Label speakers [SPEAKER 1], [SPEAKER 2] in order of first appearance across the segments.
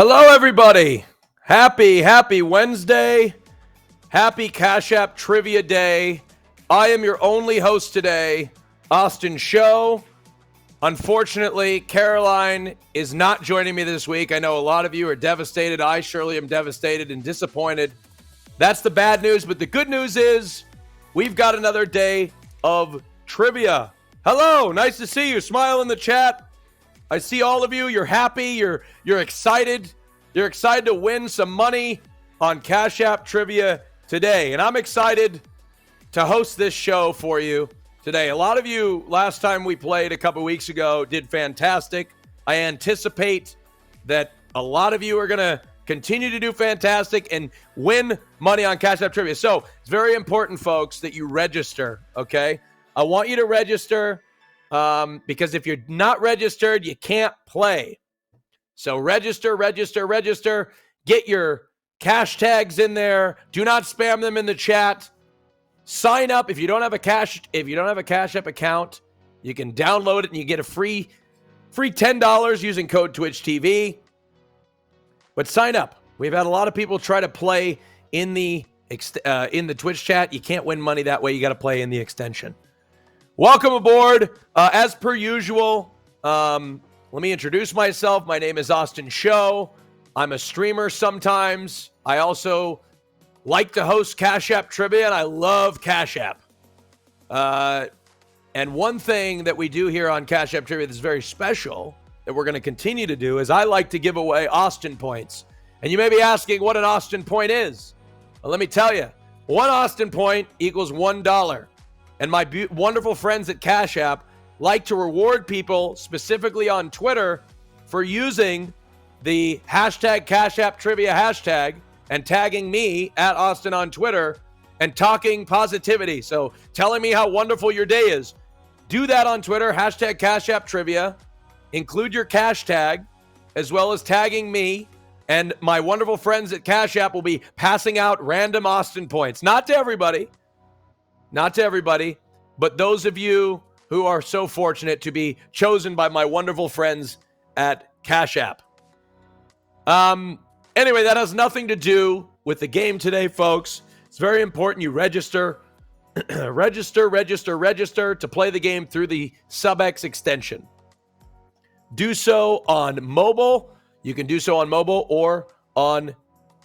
[SPEAKER 1] Hello, everybody. Happy Wednesday. Happy Cashapp Trivia Day. I am your only host today, AustinShow. Unfortunately, Caroline is not joining me this week. I know a lot of you are devastated. I surely am devastated and disappointed. That's the bad news, but the good news is we've got another day of trivia. Hello, nice to see you. Smile in the chat. I see all of you. You're happy. You're excited. You're excited to win some money on Cashapp Trivia today. And I'm excited to host this show for you today. A lot of you, last time we played a couple weeks ago, did fantastic. I anticipate that a lot of you are going to continue to do fantastic and win money on Cashapp Trivia. So it's very important, folks, that you register, okay? I want you to register. Because if you're not registered, you can't play. So register. Get your cash tags in there. Do not spam them in the chat. Sign up. If you don't have a Cashapp account, you can download it and you get a free $10 using code TwitchTV. But sign up. We've had a lot of people try to play in the Twitch chat. You can't win money that way. You got to play in the extension. Welcome aboard. As per usual, let me introduce myself. My name is AustinShow. I'm a streamer sometimes. I also like to host Cashapp Trivia, and I love Cashapp. And one thing that we do here on Cashapp Trivia that's very special that we're going to continue to do is I like to give away Austin points. And you may be asking what an Austin point is. Well, let me tell you. One Austin point equals $1. And my wonderful friends at Cashapp like to reward people, specifically on Twitter, for using the hashtag Cashapp Trivia hashtag and tagging me at Austin on Twitter and talking positivity. So telling me how wonderful your day is. Do that on Twitter, hashtag Cashapp Trivia. Include your cash tag, as well as tagging me. And my wonderful friends at Cashapp will be passing out random Austin points. Not to everybody, but those of you who are so fortunate to be chosen by my wonderful friends at Cashapp. Anyway, that has nothing to do with the game today, folks. It's very important you register. register to play the game through the SubX extension. Do so on mobile. You can do so on mobile or on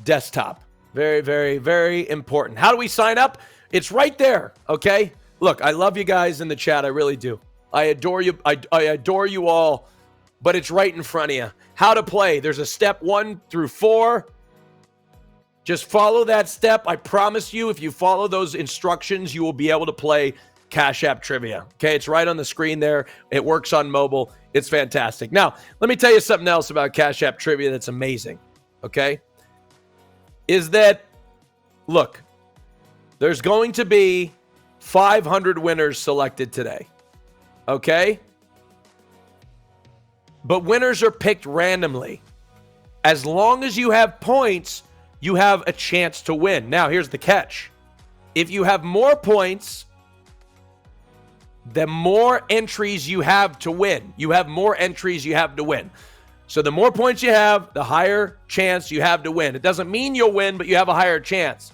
[SPEAKER 1] desktop. Very, very, very important. How do we sign up? It's right there, okay? Look, I love you guys in the chat. I really do. I adore you. I adore you all, but it's right in front of you. How to play. There's a step 1 through 4. Just follow that step. I promise you, if you follow those instructions, you will be able to play Cashapp Trivia. Okay, it's right on the screen there. It works on mobile. It's fantastic. Now, let me tell you something else about Cashapp Trivia that's amazing, okay? Is that, look, there's going to be 500 winners selected today, okay? But winners are picked randomly. As long as you have points, you have a chance to win. Now, here's the catch. If you have more points, the more entries you have to win. You have more entries you have to win. So the more points you have, the higher chance you have to win. It doesn't mean you'll win, but you have a higher chance.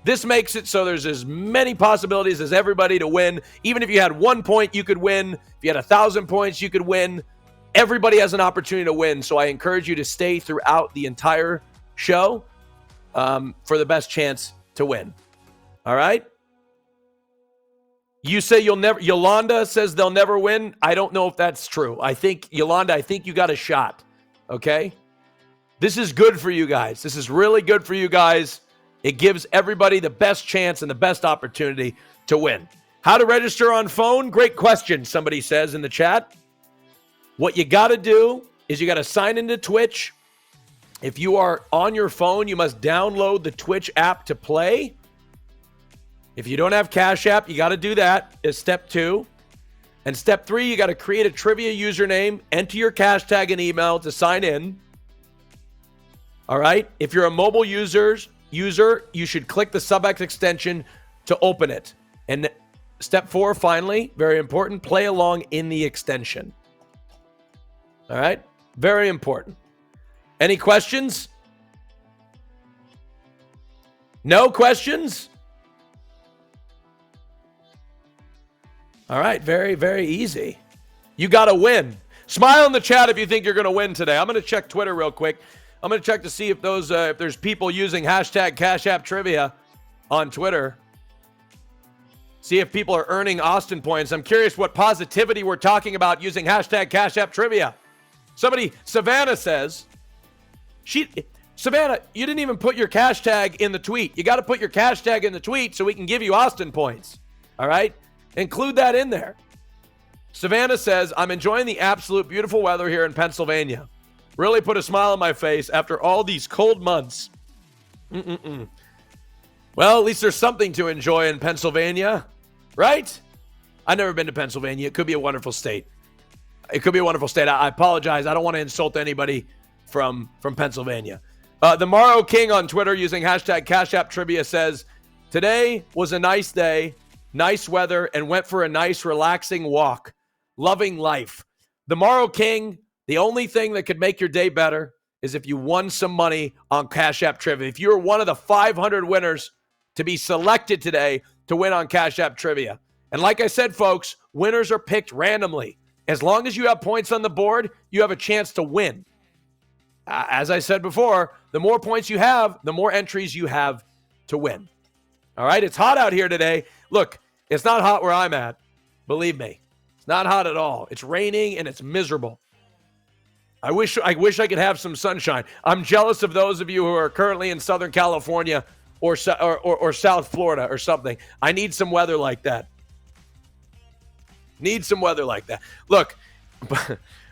[SPEAKER 1] This makes it so there's as many possibilities as everybody to win. Even if you had 1 point, you could win. If you had 1,000 points, you could win. Everybody has an opportunity to win. So I encourage you to stay throughout the entire show for the best chance to win. All right? You say you'll never. Yolanda says they'll never win. I don't know if that's true. Yolanda, I think you got a shot. Okay? This is good for you guys. This is really good for you guys. It gives everybody the best chance and the best opportunity to win. How to register on phone? Great question, somebody says in the chat. What you got to do is you got to sign into Twitch. If you are on your phone, you must download the Twitch app to play. If you don't have Cashapp, you got to do that is step 2. And step 3, you got to create a trivia username, enter your cash tag and email to sign in. All right? If you're a mobile user, you should click the SubX extension to open it. And step 4, finally, very important, play along in the extension. All right? Very important. Any questions? No questions? All right, very, very easy. You got to win. Smile in the chat if you think you're going to win today. I'm going to check Twitter real quick. I'm going to check to see if if there's people using hashtag Cashapp Trivia on Twitter. See if people are earning Austin points. I'm curious what positivity we're talking about using hashtag Cashapp Trivia. Savannah says, Savannah, you didn't even put your cash tag in the tweet. You got to put your cash tag in the tweet so we can give you Austin points. All right? Include that in there. Savannah says, I'm enjoying the absolute beautiful weather here in Pennsylvania. Really put a smile on my face after all these cold months. Well, at least there's something to enjoy in Pennsylvania, right? I've never been to Pennsylvania. It could be a wonderful state. It could be a wonderful state. I apologize. I don't want to insult anybody from Pennsylvania. The Morrow King on Twitter using hashtag Cashapp Trivia says, today was a nice day, nice weather, and went for a nice relaxing walk. Loving life. The Morrow King, the only thing that could make your day better is if you won some money on Cashapp Trivia. If you're one of the 500 winners to be selected today to win on Cashapp Trivia. And like I said, folks, winners are picked randomly. As long as you have points on the board, you have a chance to win. As I said before, the more points you have, the more entries you have to win. All right, it's hot out here today. Look, it's not hot where I'm at. Believe me, it's not hot at all. It's raining and it's miserable. I wish I could have some sunshine. I'm jealous of those of you who are currently in Southern California or South Florida or something. I need some weather like that. Need some weather like that. Look,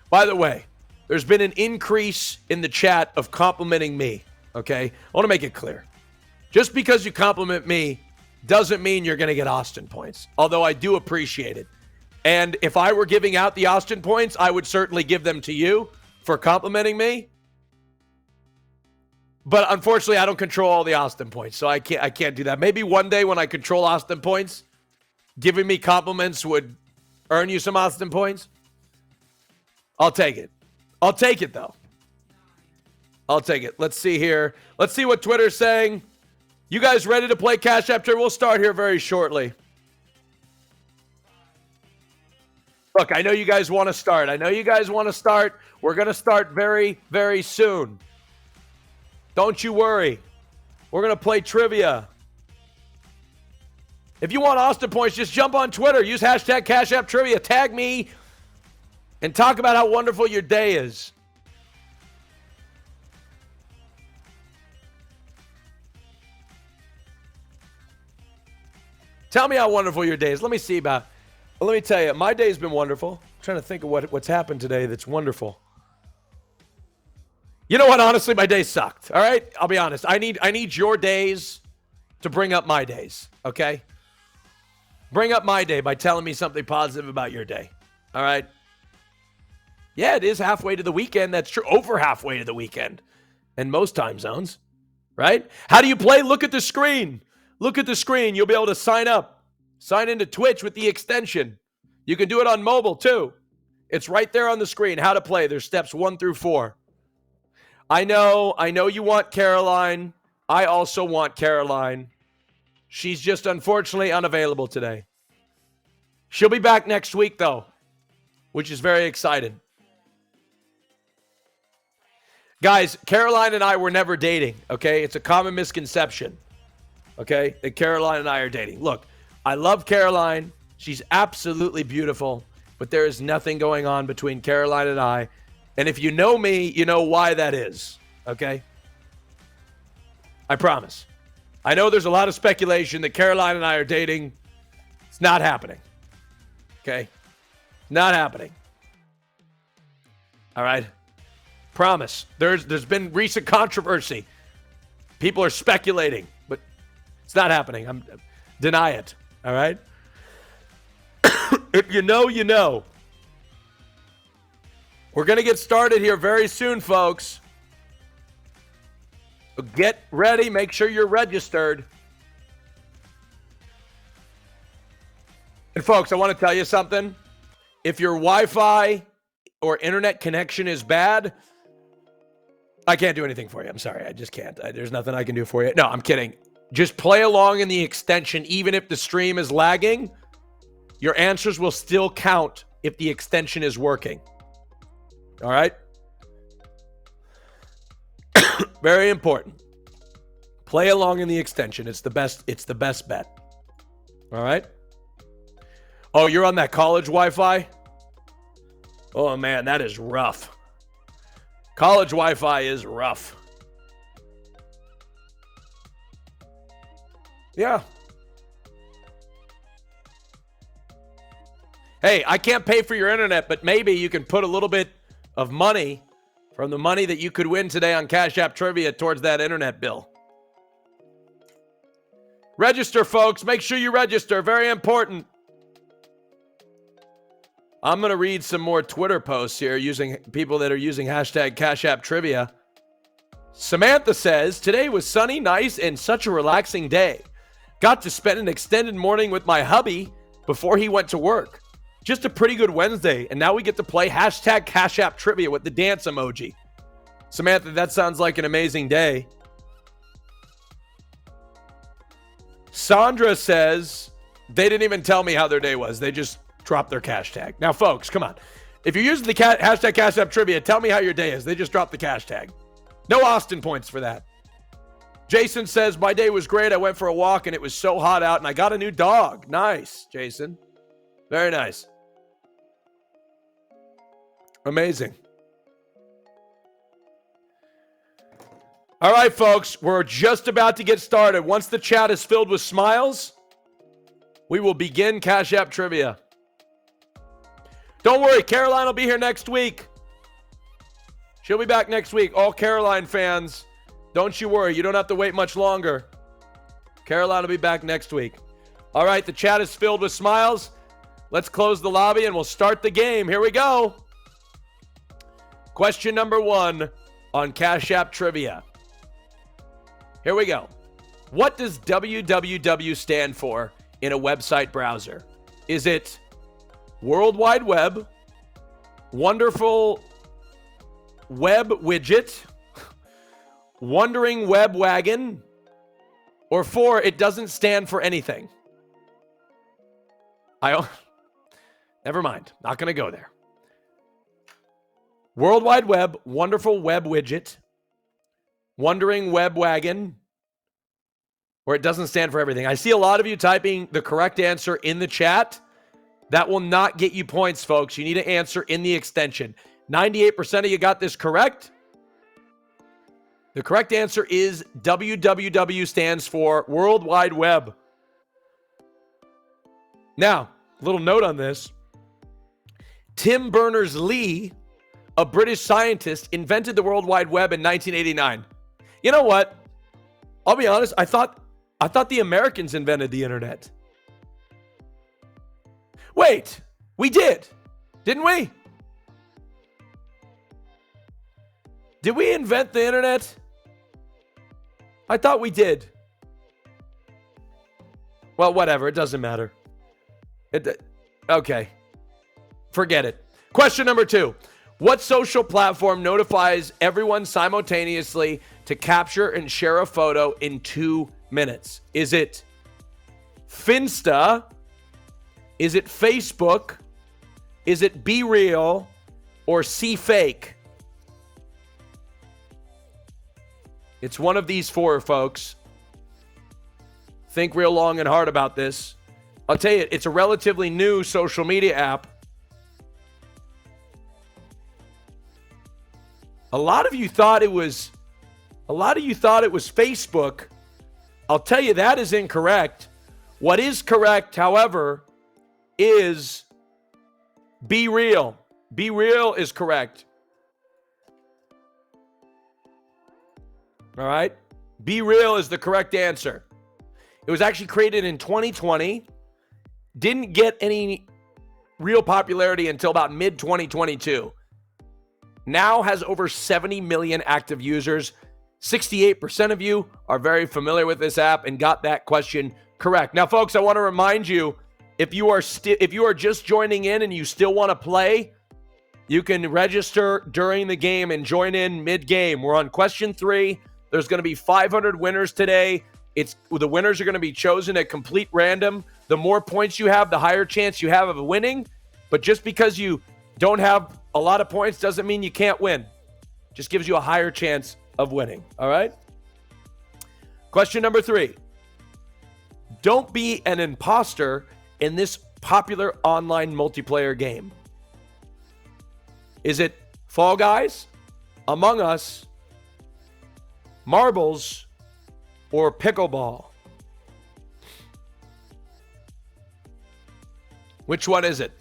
[SPEAKER 1] by the way, there's been an increase in the chat of complimenting me, okay? I want to make it clear. Just because you compliment me doesn't mean you're going to get Austin points, although I do appreciate it. And if I were giving out the Austin points, I would certainly give them to you for complimenting me. But unfortunately, I don't control all the Austin points, so I can't do that. Maybe one day when I control Austin points, giving me compliments would earn you some Austin points. I'll take it. I'll take it, though. I'll take it. Let's see here. Let's see what Twitter's saying. You guys ready to play Cashapp Trivia? We'll start here very shortly. Look, I know you guys want to start. We're going to start very, very soon. Don't you worry. We're going to play trivia. If you want Austin points, just jump on Twitter. Use hashtag Cashapp Trivia. Tag me and talk about how wonderful your day is. Tell me how wonderful your day is. Let me tell you, my day's been wonderful. I'm trying to think of what's happened today that's wonderful. You know what? Honestly, my day sucked. All right? I'll be honest. I need your days to bring up my days, okay? Bring up my day by telling me something positive about your day. All right? Yeah, it is halfway to the weekend. That's true. Over halfway to the weekend in most time zones, right? How do you play? Look at the screen. Look at the screen. You'll be able to sign up. Sign into Twitch with the extension. You can do it on mobile, too. It's right there on the screen. How to play. There's steps 1 through 4. I know you want Caroline. I also want Caroline. She's just unfortunately unavailable today. She'll be back next week, though, which is very exciting. Guys, Caroline and I were never dating, okay? It's a common misconception, okay, that Caroline and I are dating. Look, I love Caroline. She's absolutely beautiful, but there is nothing going on between Caroline and I. And if you know me, you know why that is, okay? I promise. I know there's a lot of speculation that Caroline and I are dating. It's not happening, okay? Not happening. All right? Promise. There's been recent controversy. People are speculating, but it's not happening. Deny it, all right? If you know, you know. We're going to get started here very soon, folks. So get ready. Make sure you're registered. And folks, I want to tell you something. If your Wi-Fi or internet connection is bad, I can't do anything for you. I'm sorry. I just can't. There's nothing I can do for you. No, I'm kidding. Just play along in the extension. Even if the stream is lagging, your answers will still count if the extension is working. All right? Very important. Play along in the extension. It's the best bet. All right? Oh, you're on that college Wi-Fi? Oh, man, that is rough. College Wi-Fi is rough. Yeah. Hey, I can't pay for your internet, but maybe you can put a little bit of money from the money that you could win today on Cashapp Trivia towards that internet bill. Register, folks. Make sure you register. Very important. I'm going to read some more Twitter posts here using people that are using hashtag Cashapp Trivia. Samantha says, today was sunny, nice, and such a relaxing day. Got to spend an extended morning with my hubby before he went to work. Just a pretty good Wednesday, and now we get to play hashtag Cashapp Trivia with the dance emoji. Samantha, that sounds like an amazing day. Sandra says, they didn't even tell me how their day was. They just dropped their cash tag. Now, folks, come on. If you're using the hashtag Cashapp Trivia, tell me how your day is. They just dropped the cash tag. No Austin points for that. Jason says, my day was great. I went for a walk, and it was so hot out, and I got a new dog. Nice, Jason. Very nice. Amazing. All right, folks, we're just about to get started. Once the chat is filled with smiles, we will begin Cashapp Trivia. Don't worry, Caroline will be here next week. She'll be back next week. All Caroline fans, don't you worry. You don't have to wait much longer. Caroline will be back next week. All right, the chat is filled with smiles. Let's close the lobby and we'll start the game. Here we go. Question number 1 on Cashapp Trivia. Here we go. What does www stand for in a website browser? Is it World Wide Web, Wonderful Web Widget, Wondering Web Wagon, or 4, it doesn't stand for anything? Never mind. Not going to go there. World Wide Web, Wonderful Web Widget, Wondering Web Wagon, or it doesn't stand for everything. I see a lot of you typing the correct answer in the chat. That will not get you points, folks. You need to answer in the extension. 98% of you got this correct. The correct answer is www stands for World Wide Web. Now, a little note on this. Tim Berners-Lee, a British scientist, invented the World Wide Web in 1989. You know what? I'll be honest. I thought the Americans invented the internet. Wait, we did, didn't we? Did we invent the internet? I thought we did. Well, whatever. It doesn't matter. Okay. Forget it. Question number 2. What social platform notifies everyone simultaneously to capture and share a photo in 2 minutes? Is it Finsta? Is it Facebook? Is it Be Real? Or See Fake? It's one of these 4, folks. Think real long and hard about this. I'll tell you, it's a relatively new social media app. A lot of you thought it was Facebook. I'll tell you that is incorrect. What is correct, however, is Be Real. Be Real is correct. All right? Be Real is the correct answer. It was actually created in 2020. Didn't get any real popularity until about mid-2022. Now has over 70 million active users. 68% of you are very familiar with this app and got that question correct. Now, folks, I want to remind you, if you are just joining in and you still want to play, You can register during the game and join in mid-game. We're on question 3. There's going to be 500 winners today. The winners are going to be chosen at complete random. The more points you have, the higher chance you have of winning. But just because you don't have a lot of points doesn't mean you can't win. Just gives you a higher chance of winning. All right? Question number 3. Don't be an imposter in this popular online multiplayer game. Is it Fall Guys, Among Us, Marbles, or Pickleball? Which one is it?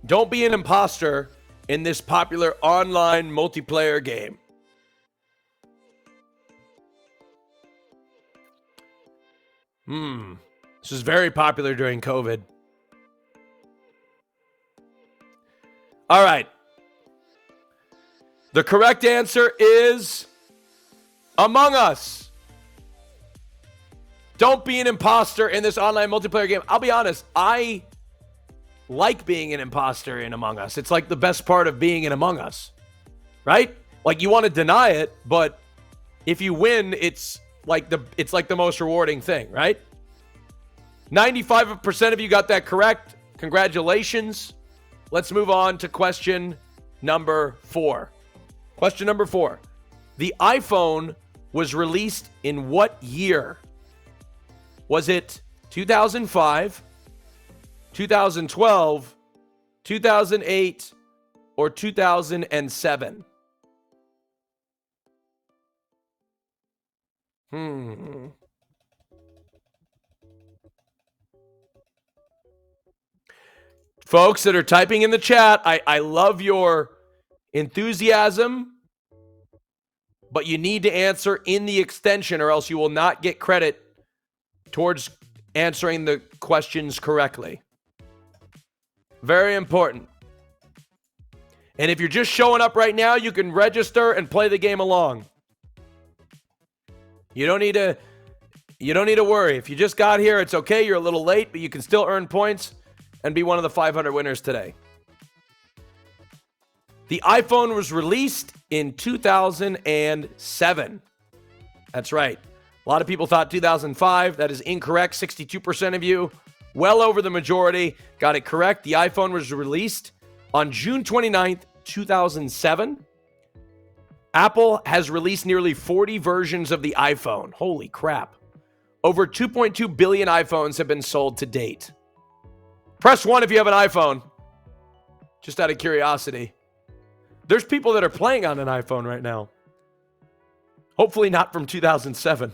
[SPEAKER 1] Don't be an imposter in this popular online multiplayer game. This is very popular during COVID. All right. The correct answer is Among Us. Don't be an imposter in this online multiplayer game. I'll be honest, I like being an imposter in Among Us. It's like the best part of being in Among Us, right? Like you want to deny it, but if you win, it's like the most rewarding thing, right? 95% of you got that correct. Congratulations. Let's move on to question number 4. Question number 4. The iPhone was released in what year? Was it 2005, 2012, 2008, or 2007? Folks that are typing in the chat, I love your enthusiasm, but you need to answer in the extension or else you will not get credit towards answering the questions correctly. Very important. And if you're just showing up right now, you can register and play the game along. You don't need to worry. If you just got here, it's okay. You're a little late, but you can still earn points and be one of the 500 winners today. The iPhone was released in 2007. That's right. A lot of people thought 2005. That is incorrect. 62% of you, well over the majority, got it correct. The iPhone was released on June 29th, 2007. Apple has released nearly 40 versions of the iPhone. Holy crap. Over 2.2 billion iPhones have been sold to date. Press 1 if you have an iPhone. Just out of curiosity. There's people that are playing on an iPhone right now. Hopefully not from 2007.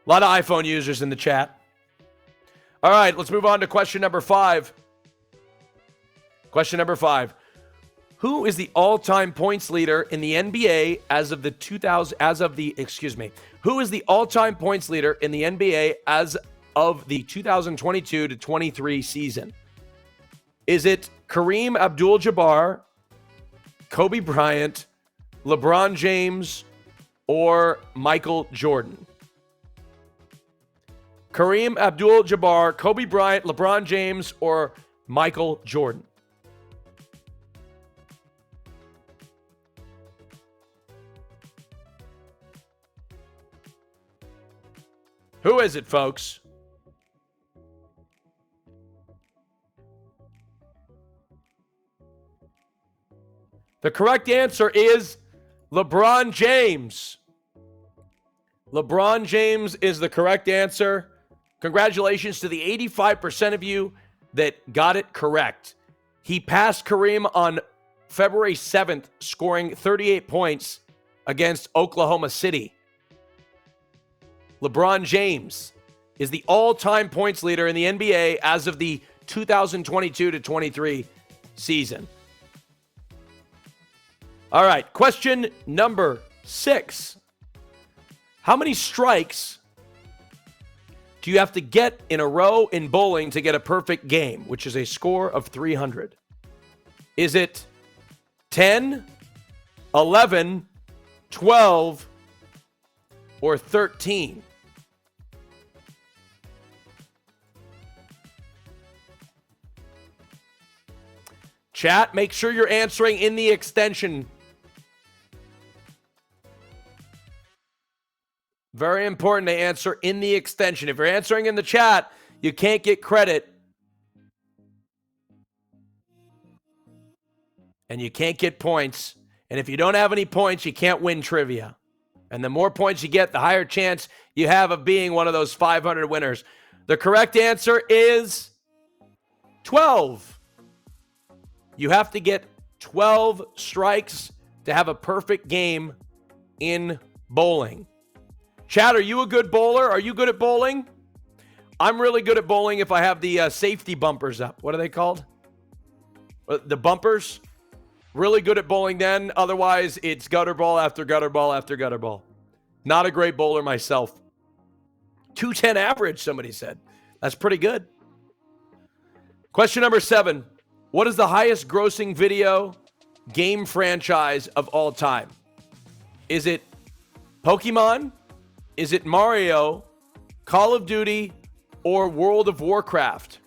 [SPEAKER 1] A lot of iPhone users in the chat. All right, let's move on to question number 5. Question number 5. Who is the all-time points leader in the NBA Who is the all-time points leader in the NBA as of the 2022 to 23 season? Is it Kareem Abdul-Jabbar, Kobe Bryant, LeBron James, or Michael Jordan? Kareem Abdul-Jabbar, Kobe Bryant, LeBron James, or Michael Jordan? Who is it, folks? The correct answer is LeBron James. LeBron James is the correct answer. Congratulations to the 85% of you that got it correct. He passed Kareem on February 7th, scoring 38 points against Oklahoma City. LeBron James is the all-time points leader in the NBA as of the 2022 to 23 season. All right, question number 6. How many strikes do you have to get in a row in bowling to get a perfect game, which is a score of 300? Is it 10, 11, 12, or 13? Chat, make sure you're answering in the extension. Very important to answer in the extension. If you're answering in the chat, you can't get credit. And you can't get points. And if you don't have any points, you can't win trivia. And the more points you get, the higher chance you have of being one of those 500 winners. The correct answer is 12. You have to get 12 strikes to have a perfect game in bowling. Chad, are you a good bowler? Are you good at bowling? I'm really good at bowling if I have the safety bumpers up. What are they called? The bumpers. Really good at bowling then. Otherwise, it's gutter ball after gutter ball after gutter ball. Not a great bowler myself. 210 average, somebody said. That's pretty good. Question number 7. What is the highest grossing video game franchise of all time? Is it Pokemon? Is it Mario, Call of Duty, or World of Warcraft?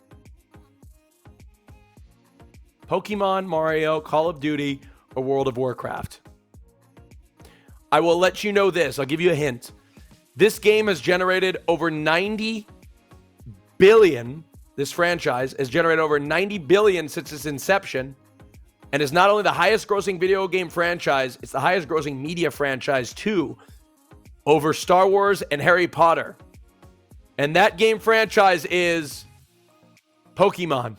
[SPEAKER 1] Pokemon, Mario, Call of Duty, or World of Warcraft? I will let you know this. I'll give you a hint. This game has generated over 90 billion. This franchise has generated over 90 billion since its inception, and is not only the highest grossing video game franchise, it's the highest grossing media franchise too, over Star Wars and Harry Potter. And that game franchise is Pokemon.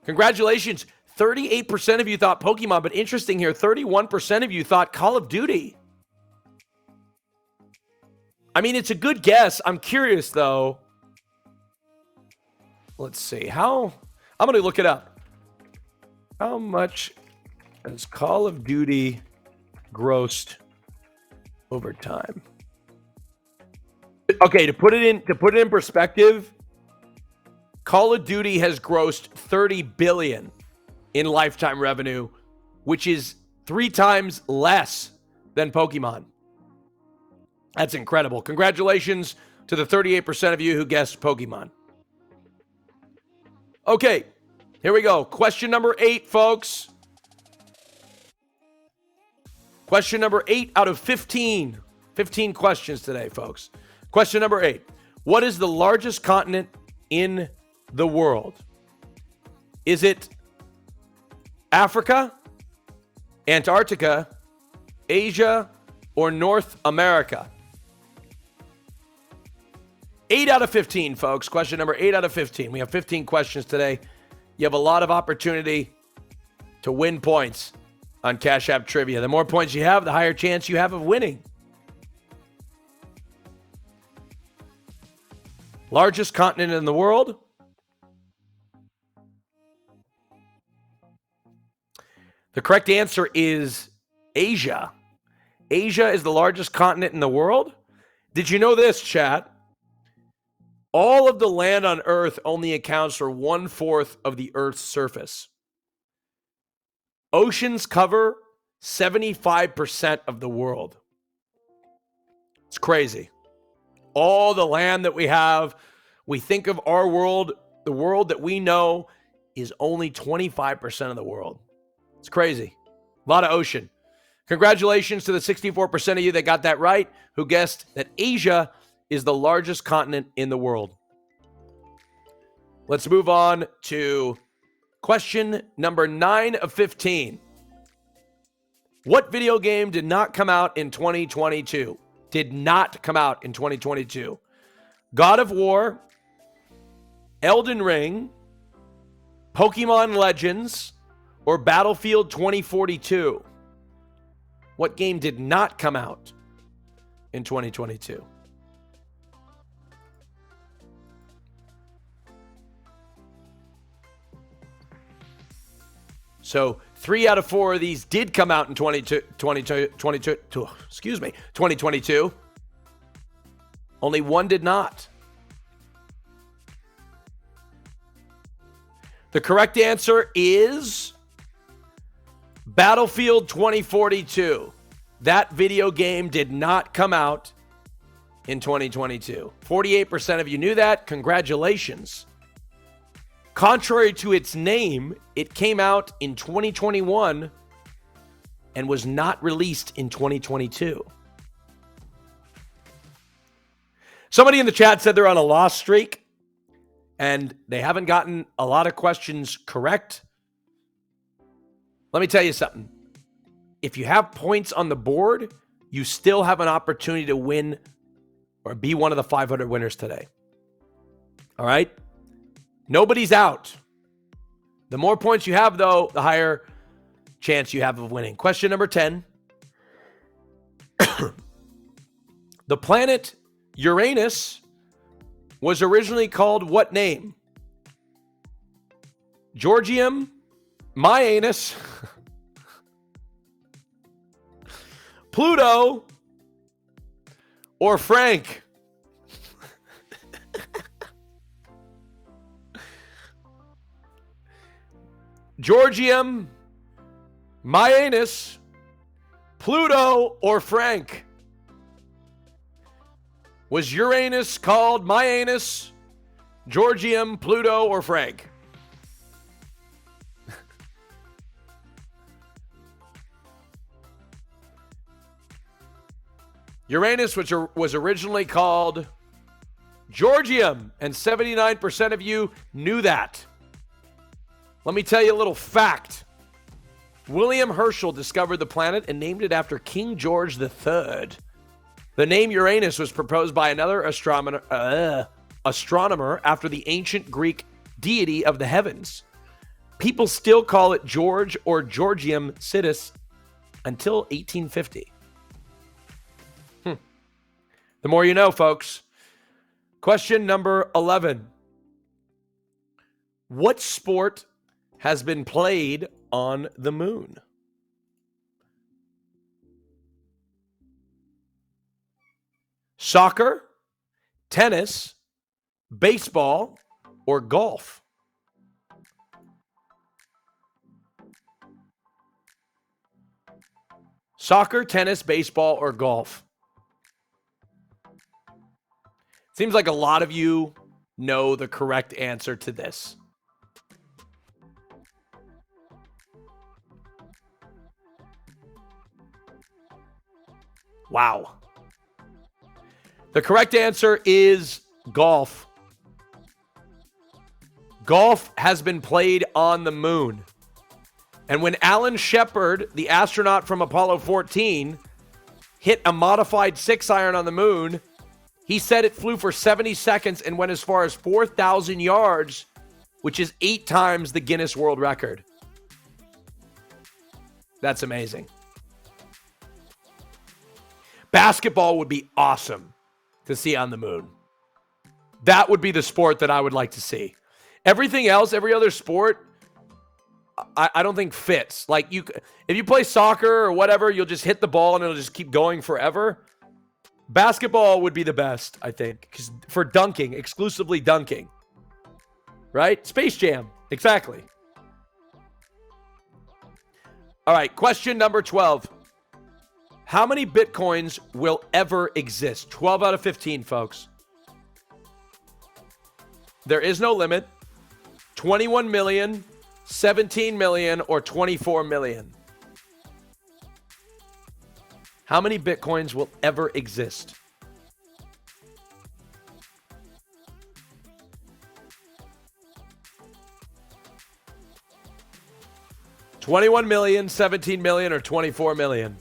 [SPEAKER 1] Congratulations. 38% of you thought Pokemon, but interesting here, 31% of you thought Call of Duty. I mean, it's a good guess. I'm curious, though. Let's see. I'm going to look it up. How much has Call of Duty grossed over time? Okay, to put it in perspective, Call of Duty has grossed 30 billion in lifetime revenue, which is 3 times less than Pokemon. That's incredible. Congratulations to the 38% of you who guessed Pokemon. Okay, here we go. Question number 8, folks. Question number 8 out of 15. 15 questions today, folks. Question number 8. What is the largest continent in the world? Is it Africa, Antarctica, Asia, or North America? 8 out of 15, folks. Question number 8 out of 15. We have 15 questions today. You have a lot of opportunity to win points on Cashapp Trivia. The more points you have, the higher chance you have of winning. Largest continent in the world? The correct answer is Asia. Asia is the largest continent in the world. Did you know this, chat? All of the land on Earth only accounts for 1/4 of the Earth's surface. Oceans cover 75% of the world. It's crazy. All the land that we have, we think of our world, the world that we know is only 25% of the world. It's crazy. A lot of ocean. Congratulations to the 64% of you that got that right, who guessed that Asia is the largest continent in the world. Let's move on to question number 9 of 15. What video game did not come out in 2022? Did not come out in 2022. God of War, Elden Ring, Pokemon Legends, or Battlefield 2042? What game did not come out in 2022? So 3 out of 4 of these did come out in 2022. Only 1 did not. The correct answer is Battlefield 2042. That video game did not come out in 2022. 48% of you knew that. Congratulations. Contrary to its name, it came out in 2021 and was not released in 2022. Somebody in the chat said they're on a loss streak and they haven't gotten a lot of questions correct. Let me tell you something. If you have points on the board, you still have an opportunity to win or be one of the 500 winners today. All right? Nobody's out. The more points you have, though, the higher chance you have of winning. Question number 10. The planet Uranus was originally called what name? Georgium, Myanus, Pluto, or Frank? Georgium, Myanus, Pluto, or Frank? Was Uranus called Myanus, Georgium, Pluto, or Frank? Uranus was originally called Georgium, and 79% of you knew that. Let me tell you a little fact. William Herschel discovered the planet and named it after King George III. The name Uranus was proposed by another astronomer after the ancient Greek deity of the heavens. People still call it George or Georgium Sidus until 1850. The more you know, folks. Question number 11. What sport has been played on the moon? Soccer, tennis, baseball, or golf? Soccer, tennis, baseball, or golf? Seems like a lot of you know the correct answer to this. Wow. The correct answer is golf. Golf has been played on the moon. And when Alan Shepard, the astronaut from Apollo 14, hit a modified 6-iron on the moon, he said it flew for 70 seconds and went as far as 4,000 yards, which is 8 times the Guinness World Record. That's amazing. Basketball would be awesome to see on the moon. That would be the sport that I would like to see. Everything else, every other sport, I don't think fits. Like if you play soccer or whatever, you'll just hit the ball and it'll just keep going forever. Basketball would be the best, I think, because for dunking, exclusively dunking. Right? Space Jam. Exactly. All right, question number 12. How many Bitcoins will ever exist? 12 out of 15, folks. There is no limit. 21 million, 17 million, or 24 million. How many Bitcoins will ever exist? $21 million, 17 million, or 24 million?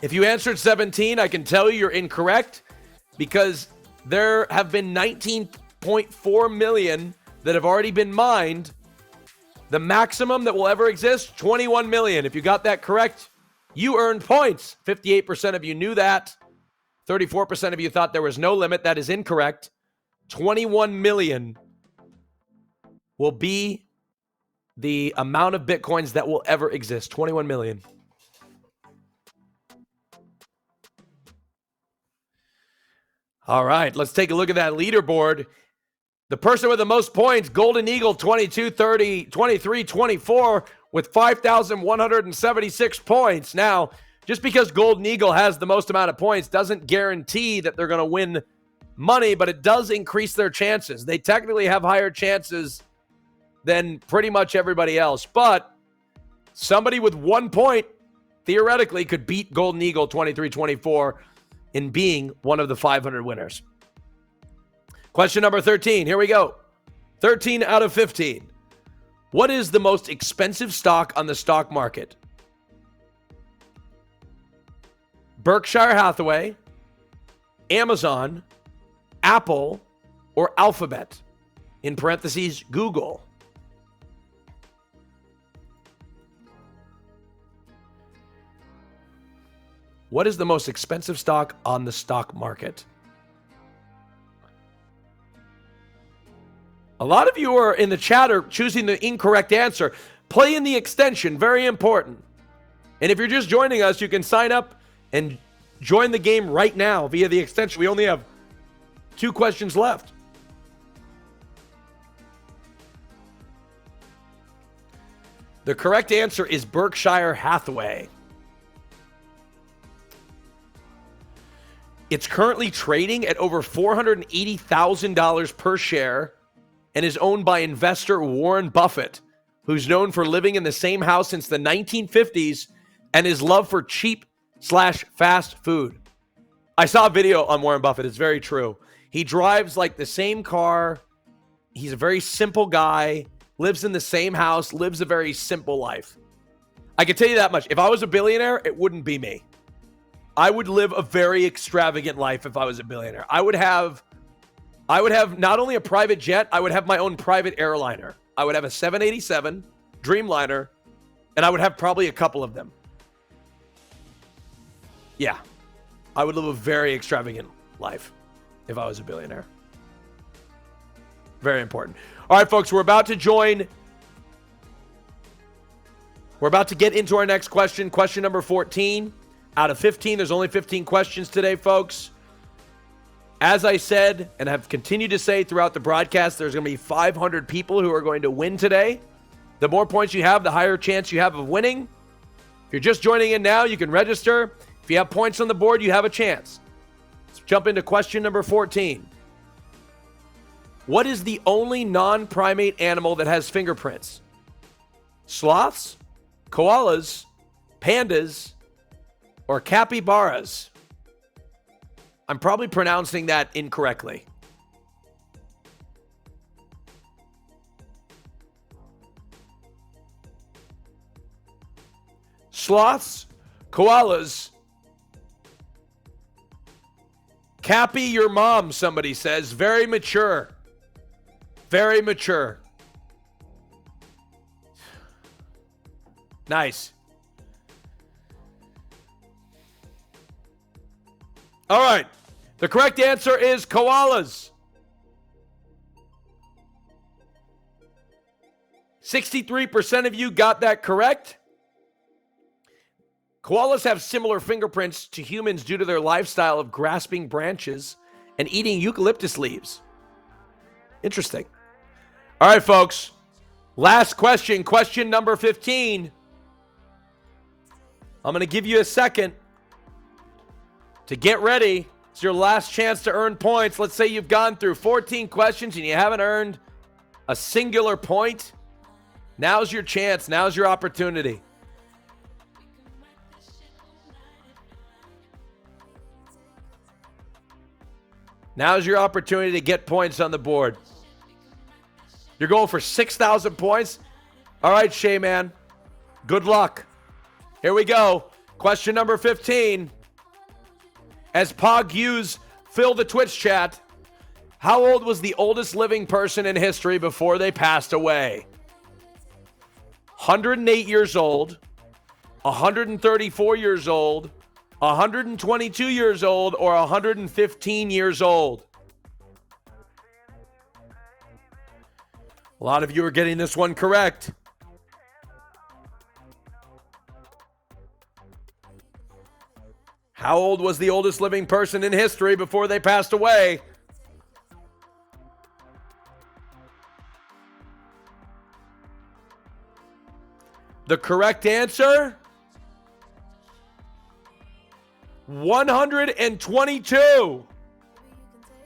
[SPEAKER 1] If you answered 17, I can tell you you're incorrect because there have been 19.4 million that have already been mined. The maximum that will ever exist, 21 million. If you got that correct, you earned points. 58% of you knew that. 34% of you thought there was no limit. That is incorrect. 21 million will be the amount of Bitcoins that will ever exist. 21 million. All right, let's take a look at that leaderboard. The person with the most points, Golden Eagle, 22, 30, 23, 24, with 5,176 points. Now, just because Golden Eagle has the most amount of points doesn't guarantee that they're going to win money, but it does increase their chances. They technically have higher chances than pretty much everybody else. But somebody with 1 point theoretically could beat Golden Eagle 23-24 in being one of the 500 winners. Question number 13. Here we go. 13 out of 15. What is the most expensive stock on the stock market? Berkshire Hathaway, Amazon, Apple, or Alphabet? In parentheses, Google. What is the most expensive stock on the stock market? A lot of you are in the chat are choosing the incorrect answer. Play in the extension, very important. And if you're just joining us, you can sign up and join the game right now via the extension. We only have 2 questions left. The correct answer is Berkshire Hathaway. It's currently trading at over $480,000 per share and is owned by investor Warren Buffett, who's known for living in the same house since the 1950s and his love for cheap/fast food. I saw a video on Warren Buffett. It's very true. He drives like the same car. He's a very simple guy, lives in the same house, lives a very simple life. I can tell you that much. If I was a billionaire, it wouldn't be me. I would live a very extravagant life if I was a billionaire. I would have not only a private jet, I would have my own private airliner. I would have a 787 Dreamliner, and I would have probably a couple of them. Yeah, I would live a very extravagant life if I was a billionaire. Very important. All right, folks, we're about to get into our next question. Question number 14 out of 15. There's only 15 questions today, folks. As I said, and have continued to say throughout the broadcast, there's going to be 500 people who are going to win today. The more points you have, the higher chance you have of winning. If you're just joining in now, you can register. If you have points on the board, you have a chance. Let's jump into question number 14. What is the only non-primate animal that has fingerprints? Sloths, koalas, pandas, or capybaras? I'm probably pronouncing that incorrectly. Sloths, koalas, Cappy your mom, somebody says. Very mature. Very mature. Nice. All right. The correct answer is koalas. 63% of you got that correct. Koalas have similar fingerprints to humans due to their lifestyle of grasping branches and eating eucalyptus leaves. Interesting. All right, folks. Last question, question number 15. I'm going to give you a second to get ready. It's your last chance to earn points. Let's say you've gone through 14 questions and you haven't earned a singular point. Now's your chance. Now's your opportunity. Now's your opportunity to get points on the board. You're going for 6,000 points? All right, Shay, man. Good luck. Here we go. Question number 15. As Pog Hughes fill the Twitch chat, how old was the oldest living person in history before they passed away? 108 years old, 134 years old, 122 years old, or 115 years old? A lot of you are getting this one correct. How old was the oldest living person in history before they passed away? The correct answer? 122.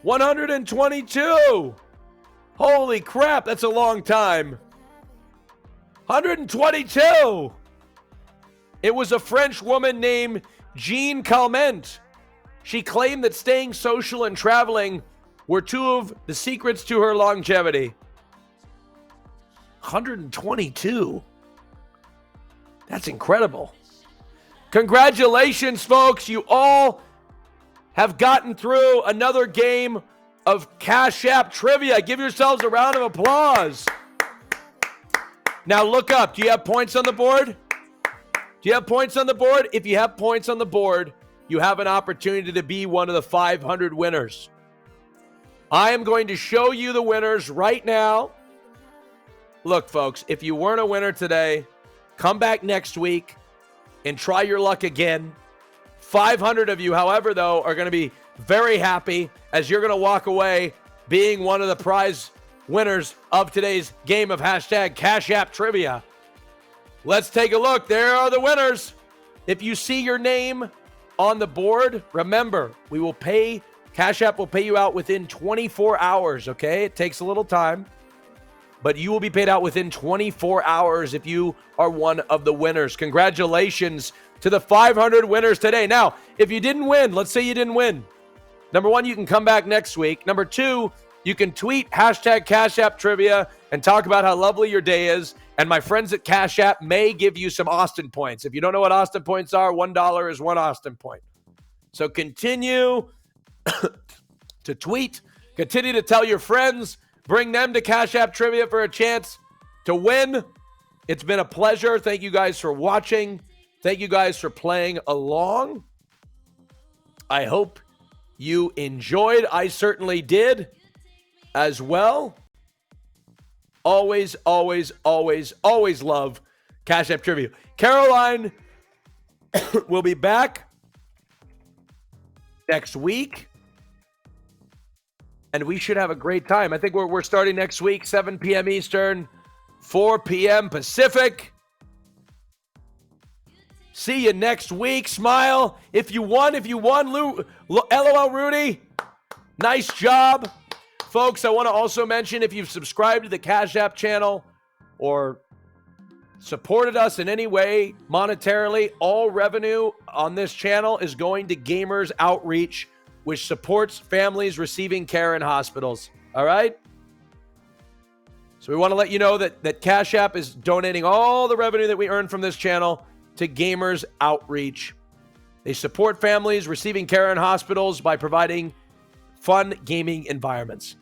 [SPEAKER 1] 122. Holy crap, that's a long time. 122. It was a French woman named Jean Calment. She claimed that staying social and traveling were two of the secrets to her longevity. 122. That's incredible. Congratulations, folks. You all have gotten through another game of Cashapp Trivia. Give yourselves a round of applause. Now look up. Do you have points on the board? Do you have points on the board? If you have points on the board, you have an opportunity to be one of the 500 winners. I am going to show you the winners right now. Look, folks, if you weren't a winner today, come back next week and try your luck again. 500 of you, however, though, are going to be very happy as you're going to walk away being one of the prize winners of today's game of hashtag Cashapp Trivia. Let's take a look. There are the winners. If you see your name on the board, remember, Cashapp will pay you out within 24 hours, okay? It takes a little time, but you will be paid out within 24 hours if you are one of the winners. Congratulations to the 500 winners today. Now, if you didn't win, let's say you didn't win. Number one, you can come back next week. Number two, you can tweet hashtag Cashapp Trivia and talk about how lovely your day is. And my friends at Cashapp may give you some Austin points. If you don't know what Austin points are, $1 is one Austin point. So continue to tweet, continue to tell your friends, bring them to Cashapp Trivia for a chance to win. It's been a pleasure. Thank you guys for watching. Thank you guys for playing along. I hope you enjoyed. I certainly did as well. Always, always, always, always love Cashapp Trivia. Caroline will be back next week, and we should have a great time. I think we're starting next week, 7 p.m. Eastern, 4 p.m. Pacific. See you next week. Smile. If you won, LOL Rudy. Nice job. Folks, I want to also mention, if you've subscribed to the Cashapp channel or supported us in any way monetarily, all revenue on this channel is going to Gamers Outreach, which supports families receiving care in hospitals. All right? So we want to let you know that Cashapp is donating all the revenue that we earn from this channel to Gamers Outreach. They support families receiving care in hospitals by providing fun gaming environments.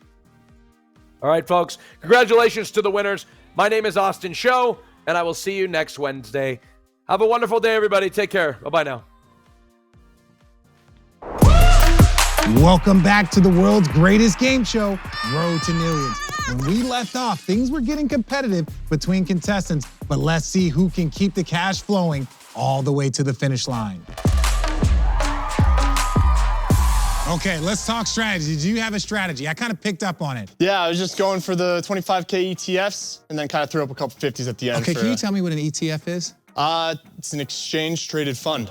[SPEAKER 1] All right, folks. Congratulations to the winners. My name is AustinShow, and I will see you next Wednesday. Have a wonderful day, everybody. Take care. Bye-bye now.
[SPEAKER 2] Welcome back to the world's greatest game show, Road to Millions. When we left off, things were getting competitive between contestants, but let's see who can keep the cash flowing all the way to the finish line. Okay, let's talk strategy. Do you have a strategy? I kind of picked up on it.
[SPEAKER 3] Yeah, I was just going for the 25K ETFs and then kind of threw up a couple 50s at the end.
[SPEAKER 2] Okay, can you tell me what an ETF is?
[SPEAKER 3] It's an exchange-traded fund.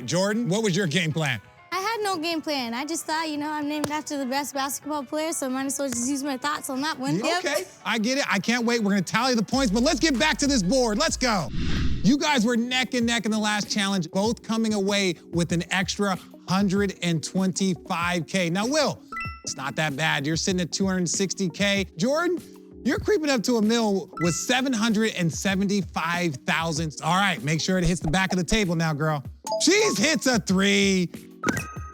[SPEAKER 2] Jordan, what was your game plan?
[SPEAKER 4] I had no game plan. I just thought, I'm named after the best basketball player, so I might as well just use my thoughts on that one.
[SPEAKER 2] Okay, I get it. I can't wait. We're going to tally the points, but let's get back to this board. Let's go. You guys were neck and neck in the last challenge, both coming away with an extra 125K. Now, Will, it's not that bad. You're sitting at 260K. Jordan, you're creeping up to a mil with 775,000. All right, make sure it hits the back of the table now, girl. She's hits a 3.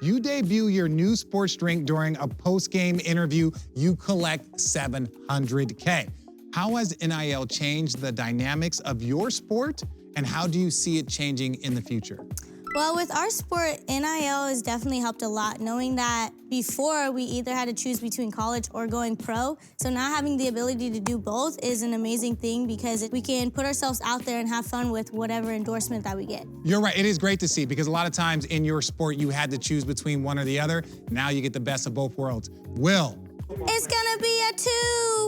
[SPEAKER 2] You debut your new sports drink during a post-game interview. You collect 700K. How has NIL changed the dynamics of your sport, and how do you see it changing in the future?
[SPEAKER 4] Well, with our sport, NIL has definitely helped a lot, knowing that before we either had to choose between college or going pro. So now having the ability to do both is an amazing thing because we can put ourselves out there and have fun with whatever endorsement that we get.
[SPEAKER 2] You're right, it is great to see because a lot of times in your sport you had to choose between one or the other. Now you get the best of both worlds. Will.
[SPEAKER 4] It's gonna be a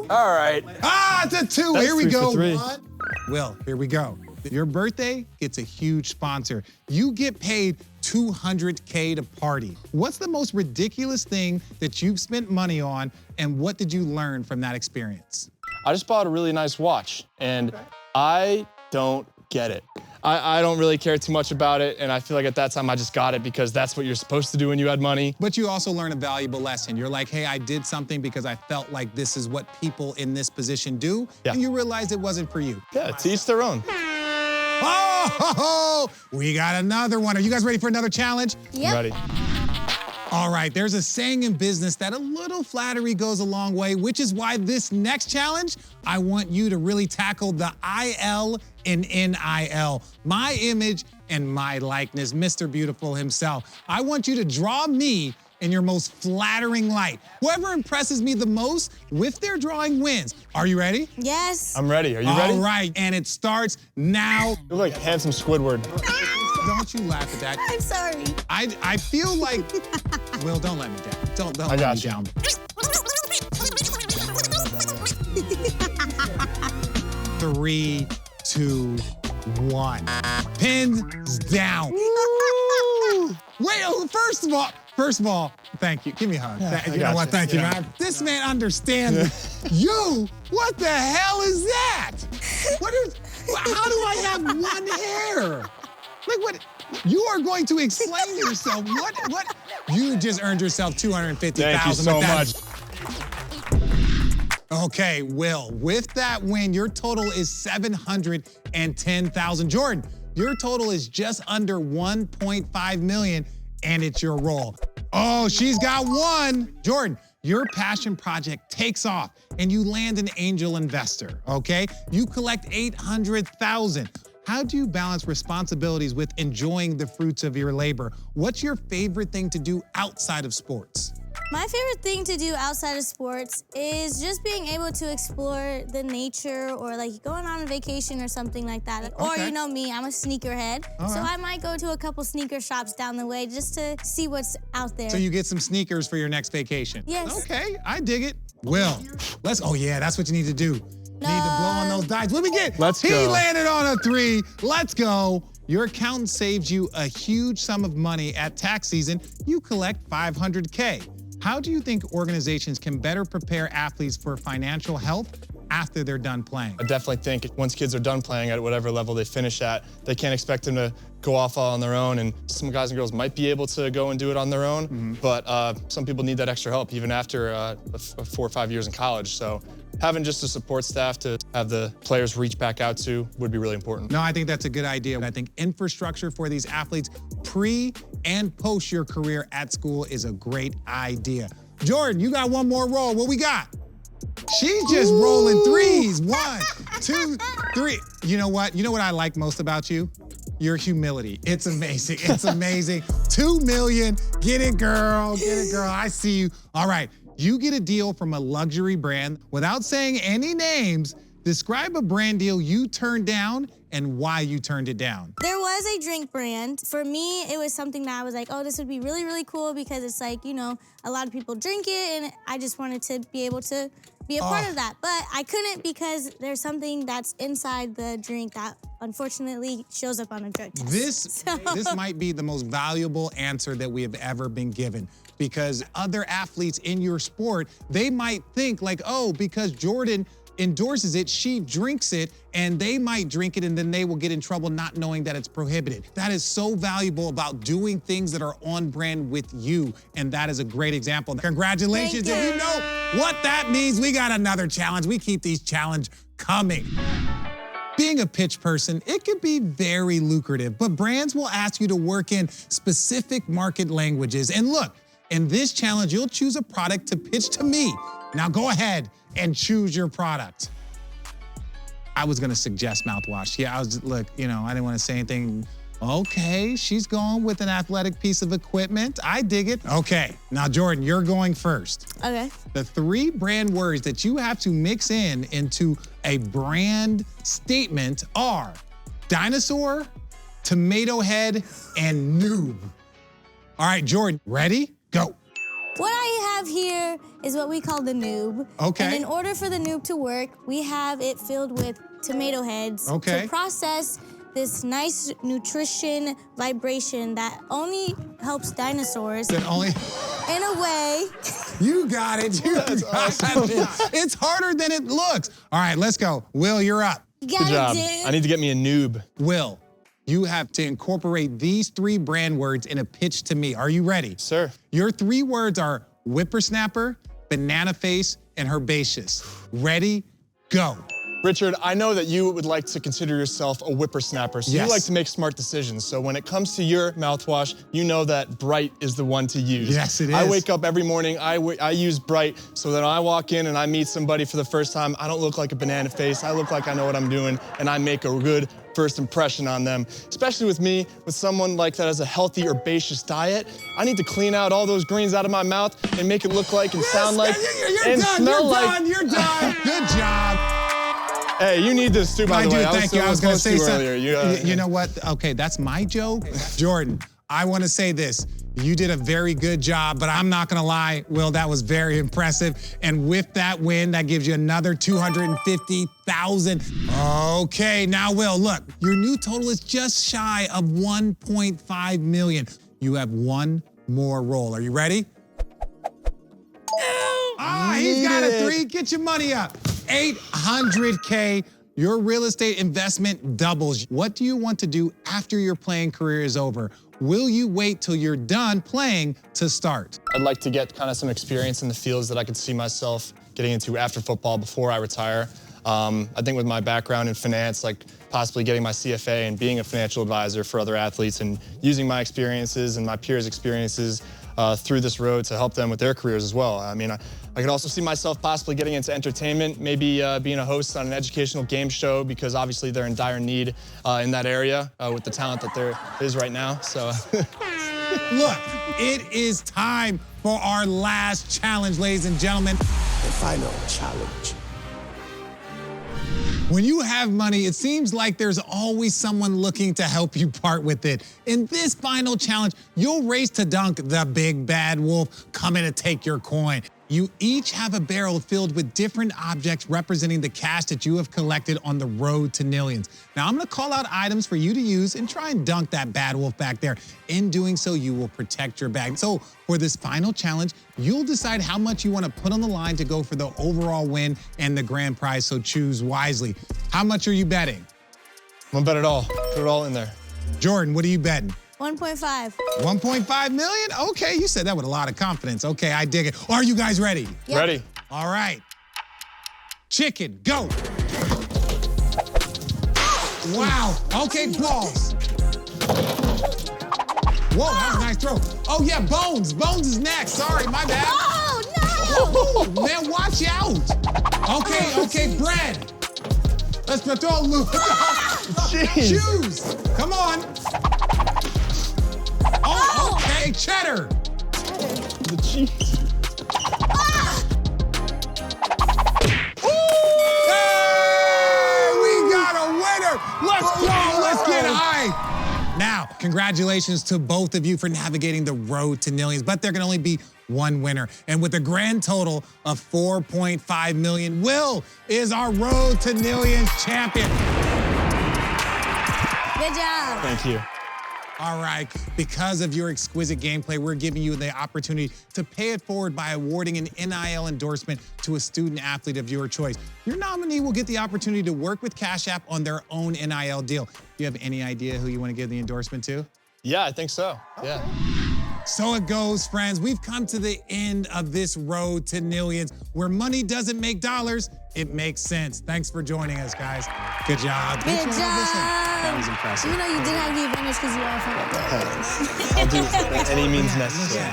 [SPEAKER 4] 2.
[SPEAKER 1] All right.
[SPEAKER 2] Ah, it's a 2.
[SPEAKER 3] That's
[SPEAKER 2] Here we
[SPEAKER 3] 3 for
[SPEAKER 2] go.
[SPEAKER 3] 3.
[SPEAKER 2] One. Will, here we go. Your birthday gets a huge sponsor. You get paid $200K to party. What's the most ridiculous thing that you've spent money on, and what did you learn from that experience?
[SPEAKER 3] I just bought a really nice watch, and I don't get it. I don't really care too much about it, and I feel like at that time I just got it because that's what you're supposed to do when you had money.
[SPEAKER 2] But you also learn a valuable lesson. You're like, hey, I did something because I felt like this is what people in this position do,
[SPEAKER 3] Yeah.
[SPEAKER 2] and you realize it wasn't for you.
[SPEAKER 3] Yeah, to each their own.
[SPEAKER 2] Oh, we got another one. Are you guys ready for another challenge?
[SPEAKER 4] Yep.
[SPEAKER 3] Ready.
[SPEAKER 2] All right, there's a saying in business that a little flattery goes a long way, which is why this next challenge, I want you to really tackle the IL in NIL. My image and my likeness, Mr. Beautiful himself. I want you to draw me in your most flattering light. Whoever impresses me the most with their drawing wins. Are you ready?
[SPEAKER 4] Yes.
[SPEAKER 3] I'm ready. Are you ready?
[SPEAKER 2] All right, and it starts now.
[SPEAKER 3] You look like handsome Squidward.
[SPEAKER 2] Don't you laugh at that.
[SPEAKER 4] I'm sorry.
[SPEAKER 2] I feel like, Will, don't let me down. Don't
[SPEAKER 3] I
[SPEAKER 2] let
[SPEAKER 3] got
[SPEAKER 2] me
[SPEAKER 3] you.
[SPEAKER 2] down. 3, 2, 1. Pins down. Wait, first of all, thank you. Give me a hug. You know
[SPEAKER 3] got
[SPEAKER 2] what?
[SPEAKER 3] you.
[SPEAKER 2] Thank you,
[SPEAKER 3] Yeah.
[SPEAKER 2] man. This man understands you. What the hell is that? How do I have one hair? Like what? You are going to explain yourself. What? You just earned yourself $250,000.
[SPEAKER 3] Thank you so much.
[SPEAKER 2] Okay, Will, with that win, your total is $710,000. Jordan, your total is just under $1.5 million, and it's your role. Oh, she's got one. Jordan, your passion project takes off, and you land an angel investor, okay? You collect $800,000. How do you balance responsibilities with enjoying the fruits of your labor? What's your favorite thing to do outside of sports?
[SPEAKER 4] My favorite thing to do outside of sports is just being able to explore the nature or like going on a vacation or something like that. Or
[SPEAKER 2] Okay.
[SPEAKER 4] you know me, I'm a sneakerhead.
[SPEAKER 2] All
[SPEAKER 4] So
[SPEAKER 2] right.
[SPEAKER 4] I might go to a couple sneaker shops down the way just to see what's out there.
[SPEAKER 2] So you get some sneakers for your next vacation.
[SPEAKER 4] Yes.
[SPEAKER 2] Okay, I dig it. Will, oh yeah, that's what you need to do. You need to blow on those dice. What we get?
[SPEAKER 3] Let's
[SPEAKER 2] He
[SPEAKER 3] go.
[SPEAKER 2] landed on a 3. Let's go. Your accountant saves you a huge sum of money at tax season. You collect $500K. How do you think organizations can better prepare athletes for financial health after they're done playing?
[SPEAKER 3] I definitely think once kids are done playing at whatever level they finish at, they can't expect them to go off all on their own. And some guys and girls might be able to go and do it on their own, but some people need that extra help even after 4 or 5 years in college. So having just a support staff to have the players reach back out to would be really important.
[SPEAKER 2] No, I think that's a good idea. I think infrastructure for these athletes pre and post your career at school is a great idea. Jordan, you got one more roll. What we got? She's just rolling 3s. 1, 2, 3. You know what? You know what I like most about you? Your humility. It's amazing. It's amazing. 2 million. Get it, girl. Get it, girl. I see you. All right. You get a deal from a luxury brand. Without saying any names, describe a brand deal you turned down and why you turned it down.
[SPEAKER 4] There was a drink brand. For me, it was something that I was like, oh, this would be really, really cool because it's like, you know, a lot of people drink it and I just wanted to be able to be a part of that. But I couldn't because there's something that's inside the drink that unfortunately shows up on a drug test.
[SPEAKER 2] This might be the most valuable answer that we have ever been given because other athletes in your sport, they might think like, oh, because Jordan endorses it, she drinks it, and they might drink it and then they will get in trouble not knowing that it's prohibited. That is so valuable about doing things that are on brand with you, and that is a great example. Congratulations.
[SPEAKER 4] Thank
[SPEAKER 2] If
[SPEAKER 4] you.
[SPEAKER 2] you know what that means, we got another challenge. We keep these challenges coming. Being a pitch person, it can be very lucrative, but brands will ask you to work in specific market languages. And look, in this challenge, you'll choose a product to pitch to me. Now go ahead and choose your product. I was gonna suggest mouthwash. Yeah, look, you know, I didn't wanna say anything Okay, she's going with an athletic piece of equipment. I dig it. Okay, now Jordan, you're going first.
[SPEAKER 4] Okay.
[SPEAKER 2] The 3 brand words that you have to mix into a brand statement are dinosaur, tomato head, and noob. All right, Jordan, ready? Go.
[SPEAKER 4] What I have here is what we call the noob.
[SPEAKER 2] Okay.
[SPEAKER 4] And in order for the noob to work, we have it filled with tomato heads
[SPEAKER 2] Okay.
[SPEAKER 4] to process this nice nutrition vibration that only helps dinosaurs
[SPEAKER 2] Then only
[SPEAKER 4] in a way.
[SPEAKER 2] you got it. You got it. It's harder than it looks. All right, let's go. Will, you're up.
[SPEAKER 4] You
[SPEAKER 3] Good
[SPEAKER 4] got
[SPEAKER 3] job.
[SPEAKER 4] it, dude.
[SPEAKER 3] I need to get me a noob.
[SPEAKER 2] Will, you have to incorporate these 3 brand words in a pitch to me. Are you ready?
[SPEAKER 3] Sir.
[SPEAKER 2] Your 3 words are whippersnapper, banana face, and herbaceous. Ready? Go.
[SPEAKER 3] Richard, I know that you would like to consider yourself a whippersnapper, so
[SPEAKER 2] Yes.
[SPEAKER 3] you like to make smart decisions. So when it comes to your mouthwash, you know that Bright is the one to use.
[SPEAKER 2] Yes, it
[SPEAKER 3] I
[SPEAKER 2] is.
[SPEAKER 3] wake up every morning, I use Bright, so that when I walk in and I meet somebody for the first time, I don't look like a banana face, I look like I know what I'm doing, and I make a good first impression on them. Especially with me, with someone like that has a healthy herbaceous diet, I need to clean out all those greens out of my mouth and make it look like and sound like
[SPEAKER 2] You're
[SPEAKER 3] and
[SPEAKER 2] done,
[SPEAKER 3] smell
[SPEAKER 2] you're
[SPEAKER 3] like.
[SPEAKER 2] done, you're done. Good job.
[SPEAKER 3] Hey, you need this too, by
[SPEAKER 2] I
[SPEAKER 3] the
[SPEAKER 2] do,
[SPEAKER 3] way.
[SPEAKER 2] thank you. I was going to say something.
[SPEAKER 3] earlier.
[SPEAKER 2] You know what? Okay, that's my joke. Jordan, I want to say this. You did a very good job, but I'm not going to lie, Will, that was very impressive. And with that win, that gives you another $250,000. Okay, now, Will, look, your new total is just shy of $1.5 million. You have one more roll. Are you ready? He's got a 3. Get your money up. $800K. Your real estate investment doubles. What do you want to do after your playing career is over? Will you wait till you're done playing to start?
[SPEAKER 3] I'd like to get kind of some experience in the fields that I could see myself getting into after football before I retire. I think with my background in finance, like possibly getting my CFA and being a financial advisor for other athletes and using my experiences and my peers' experiences through this road to help them with their careers as well. I mean, I could also see myself possibly getting into entertainment, maybe being a host on an educational game show, because obviously they're in dire need in that area with the talent that there is right now. So,
[SPEAKER 2] Look, it is time for our last challenge, ladies and gentlemen.
[SPEAKER 5] The final challenge.
[SPEAKER 2] When you have money, it seems like there's always someone looking to help you part with it. In this final challenge, you'll race to dunk the big bad wolf coming to take your coin. You each have a barrel filled with different objects representing the cash that you have collected on the road to millions. Now, I'm gonna call out items for you to use and try and dunk that bad wolf back there. In doing so, you will protect your bag. So for this final challenge, you'll decide how much you wanna put on the line to go for the overall win and the grand prize, so choose wisely. How much are you betting?
[SPEAKER 3] I'm gonna bet it all. Put it all in there.
[SPEAKER 2] Jordan, what are you betting?
[SPEAKER 4] 1.5.
[SPEAKER 2] 1.5 million? Okay, you said that with a lot of confidence. Okay, I dig it. Are you guys ready?
[SPEAKER 4] Yep.
[SPEAKER 3] Ready?
[SPEAKER 2] All right. Chicken, go. Wow. Okay, balls. Whoa, that was a nice throw. Oh, yeah, Bones. Bones is next. Sorry, my bad.
[SPEAKER 4] Oh, no!
[SPEAKER 2] Man, watch out. Okay, bread. Let's throw a loop.
[SPEAKER 3] Jeez.
[SPEAKER 2] Shoes. Come on. Oh, okay, cheddar.
[SPEAKER 3] The cheese.
[SPEAKER 2] Hey, we got a winner. Let's go. Let's get hype. Now, congratulations to both of you for navigating the road to millions, but there can only be one winner. And with a grand total of $4.5 million, Will is our road to millions champion.
[SPEAKER 4] Good job.
[SPEAKER 3] Thank you.
[SPEAKER 2] All right, because of your exquisite gameplay, we're giving you the opportunity to pay it forward by awarding an NIL endorsement to a student athlete of your choice. Your nominee will get the opportunity to work with Cashapp on their own NIL deal. Do you have any idea who you want to give the endorsement to?
[SPEAKER 3] Yeah, I think so. Yeah.
[SPEAKER 2] So it goes, friends. We've come to the end of this road to millions, where money doesn't make dollars, it makes sense. Thanks for joining us, guys. Good job.
[SPEAKER 4] Good job.
[SPEAKER 3] That was impressive.
[SPEAKER 4] Even though you did have the advantage because you are from the
[SPEAKER 3] I'll do any means necessary.